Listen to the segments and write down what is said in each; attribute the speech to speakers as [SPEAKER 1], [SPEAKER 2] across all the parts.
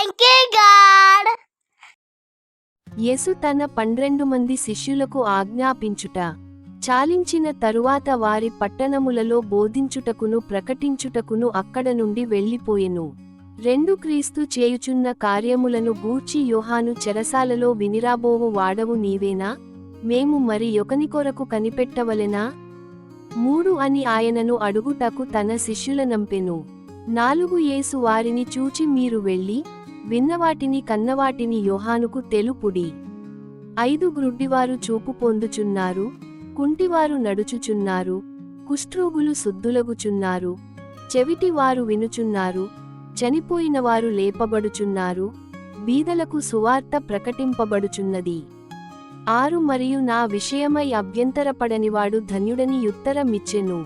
[SPEAKER 1] Thank you God.
[SPEAKER 2] యేసు తన 12 మంది శిష్యులకు ఆజ్ఞాపించుట చాలించిన తరువాత వారి పట్టణములలో బోధించుటకును ప్రకటించుటకును అక్కడ నుండి వెళ్ళిపోయెను. 2 క్రీస్తు చేయుచున్న కార్యములను గూర్చి యోహాను చెరసాలలో వినిరాబోవు వాడవు నీవేనా? మేము మరి యొకని కొరకు కనిపెట్టవలెనా? 3 అని ఆయనను అడుగుటకు తన శిష్యులనంపెను. 4 యేసు వారిని చూచి మీరు వెళ్ళి విన్నవాటిని కన్నవాటిని యోహానుకు తెలుపుడి. 5 గ్రుడ్డివారు చూపు పొందుచున్నారు, కుంటివారు నడుచుచున్నారు, కుష్ఠరోగులు శుద్ధులగుచున్నారు, చెవిటివారు వినుచున్నారు, చనిపోయినవారు లేపబడుచున్నారు, బీదలకు సువార్త ప్రకటింపబడుచున్నది. 6 మరియు నా విషయమై అభ్యంతరపడనివాడు ధన్యుడని ఉత్తరమిచ్చెను.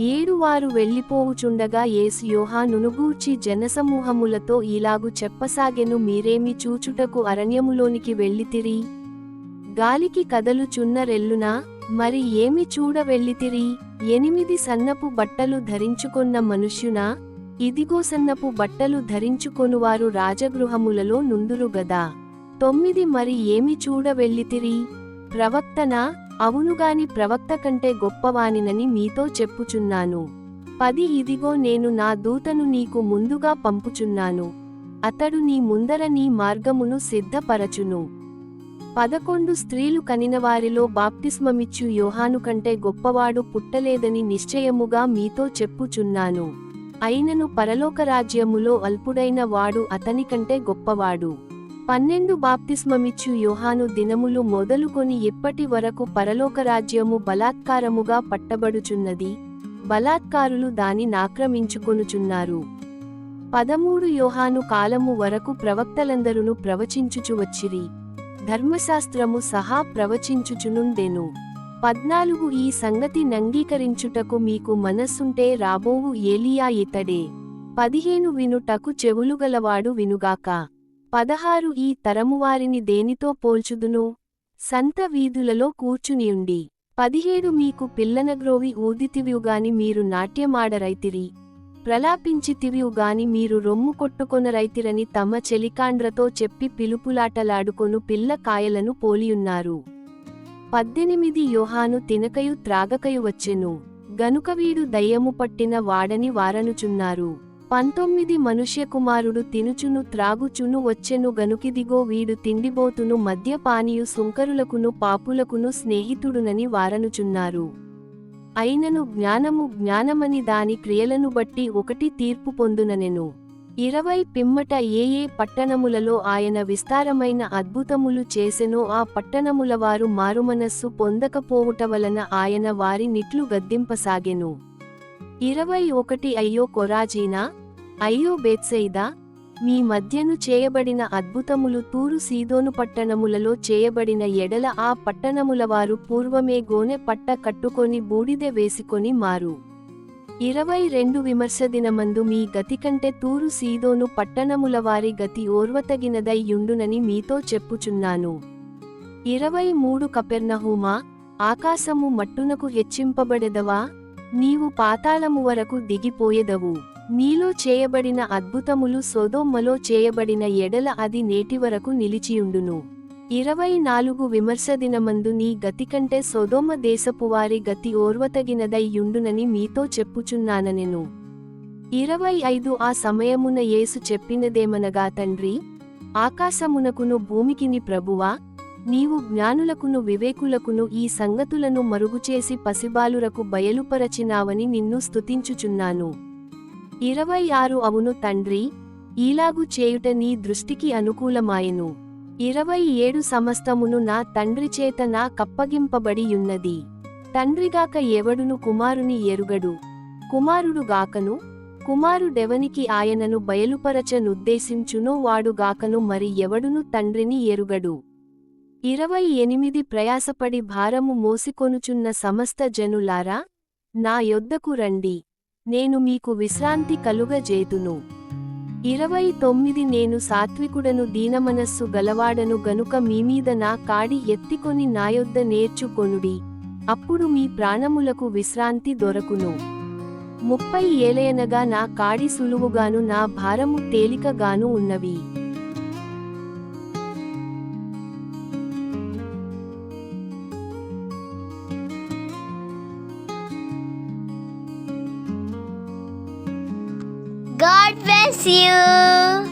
[SPEAKER 2] 7 వారు వెళ్ళిపోవుచుండగా యేసు యోహానును గూర్చి జనసమూహములతో ఇలాగు చెప్పసాగెను, మీరేమి చూచుటకు అరణ్యములోనికి వెళ్ళితిరి? గాలికి కదలుచున్న రెల్లునా? మరి ఏమి చూడ వెళ్ళితిరి? 8 సన్నపు బట్టలు ధరించుకొన్న మనుష్యునా? ఇదిగో సన్నపు బట్టలు ధరించుకొనువారు రాజగృహములలో నుందురు గదా. 9 మరి ఏమి చూడ వెళ్ళితిరి? ప్రవక్తనా? అవునుగాని ప్రవక్త కంటే గొప్పవానినని మీతో చెప్పుచున్నాను. 10 ఇదిగో నేను నా దూతను నీకు ముందుగా పంపుచున్నాను, అతడు నీ ముందర నీ మార్గమును సిద్ధపరచును. 11 స్త్రీలు కనినవారిలో బాప్తిస్మమిచ్చు యోహాను కంటే గొప్పవాడు పుట్టలేదని నిశ్చయముగా మీతో చెప్పుచున్నాను. అయినను పరలోకరాజ్యములో అల్పుడైన వాడు అతనికంటే గొప్పవాడు. 12 బాప్తిస్మమిచ్చు యోహాను దినములు మొదలుకొని ఇప్పటి వరకు పరలోకరాజ్యము బలాత్కారముగా పట్టబడుచున్నది, బలాత్కారులు దానినాక్రమించుకొనుచున్నారు. 13 యోహాను కాలము వరకు ప్రవక్తలందరును ప్రవచించుచు వచ్చిరి, ధర్మశాస్త్రము సహా ప్రవచించుచునుండెను. 14 ఈ సంగతి నంగీకరించుటకు మీకు మనస్సుంటే రాబోవు ఏలియా ఇతడే. 15 వినుటకు చెవులుగలవాడు వినుగాక. 16 ఈ తరమువారిని దేనితో పోల్చుదును? సంత వీధులలో కూర్చునియుండి. 17 మీకు పిల్లనగ్రోవి ఊదితివియుగాని మీరు నాట్యమాడరైతిరి, ప్రలాపించితివియుగాని మీరు రొమ్ము కొట్టుకొనరైతిరని తమ చెలికాండ్రతో చెప్పి పిలుపులాటలాడుకొను పిల్ల కాయలను పోలియున్నారు. 18 యోహాను తినకయు త్రాగకయు వచ్చెను, గనుక వీడు దయ్యము పట్టిన వాడని వారనుచున్నారు. 19 మనుష్యకుమారుడు తినుచును త్రాగుచును వచ్చెను, గనుకిదిగో వీడు తిండిబోతును మద్యపానీయు సుంకరులకును పాపులకును స్నేహితుడునని వారనుచున్నారు. అయినను జ్ఞానము జ్ఞానమని దాని క్రియలను బట్టి ఒకటి తీర్పు పొందుననెను. 20 పిమ్మట ఏ ఏ పట్టణములలో ఆయన విస్తారమైన అద్భుతములు చేసెనో ఆ పట్టణములవారు మారుమనస్సు పొందకపోవుట వలన ఆయన వారి నిట్లు గద్దింపసాగెను. 21 అయ్యో కొరాజీనా, అయ్యో బేత్సయిదా, మీ మధ్యను చేయబడిన అద్భుతములు తూరు సీదోను పట్టణములలో చేయబడిన ఎడల ఆ పట్టణములవారు పూర్వమే గోనె పట్ట కట్టుకొని బూడిదె వేసికొని మారు. 22 విమర్శదినమందు మీ గతికంటే తూరు సీదోను పట్టణములవారి గతి ఓర్వతగినదై యుండునని మీతో చెప్పుచున్నాను. 23 కపెర్నహూమా, ఆకాశము మట్టునకు హెచ్చింపబడెదవా? నీవు పాతాళము వరకు దిగిపోయెదవు. నీలో చేయబడిన అద్భుతములు సొదొమలో చేయబడిన ఎడల అది నేటివరకు నిలిచియుండును. 24 విమర్శదినమందు నీ గతికంటే సొదొమ దేశపువారి గతి ఓర్వతగినదై యుండునని మీతో చెప్పుచున్నాననెను. 25 ఆ సమయమున యేసు చెప్పినదేమనగా, తండ్రి, ఆకాశమునకును భూమికిని ప్రభువా, నీవు జ్ఞానులకును వివేకులకును ఈ సంగతులను మరుగుచేసి పసిబాలురకు బయలుపరచినావని నిన్ను స్తుతించుచున్నాను. 26 అవును తండ్రి, ఈలాగు చేయుట నీ దృష్టికి అనుకూలమాయెను. 27 సమస్తమును నా తండ్రిచేత నా కప్పగింపబడి యున్నది. తండ్రిగాక ఎవడును కుమారుని ఎరుగడు, కుమారుడుగాకను కుమారుడెవనికి ఆయనను బయలుపరచనుద్దేశించునో వాడుగాకను మరి ఎవడును తండ్రిని ఎరుగడు. 28 ప్రయాసపడి భారము మోసికొనుచున్న సమస్త జనులారా, నా యొద్దకు రండి, నేను మీకు విశ్రాంతి కలుగజేతును. 29 నేను సాత్వికుడను దీనమనస్సు గలవాడను గనుక మీమీద నా కాడి ఎత్తికొని నాయొద్ద నేర్చుకొనుడి, అప్పుడు మీ ప్రాణములకు విశ్రాంతి దొరకును. 30 ఏలయనగా నా కాడి సులువుగాను నా భారము తేలికగాను ఉన్నవి.
[SPEAKER 1] God bless you.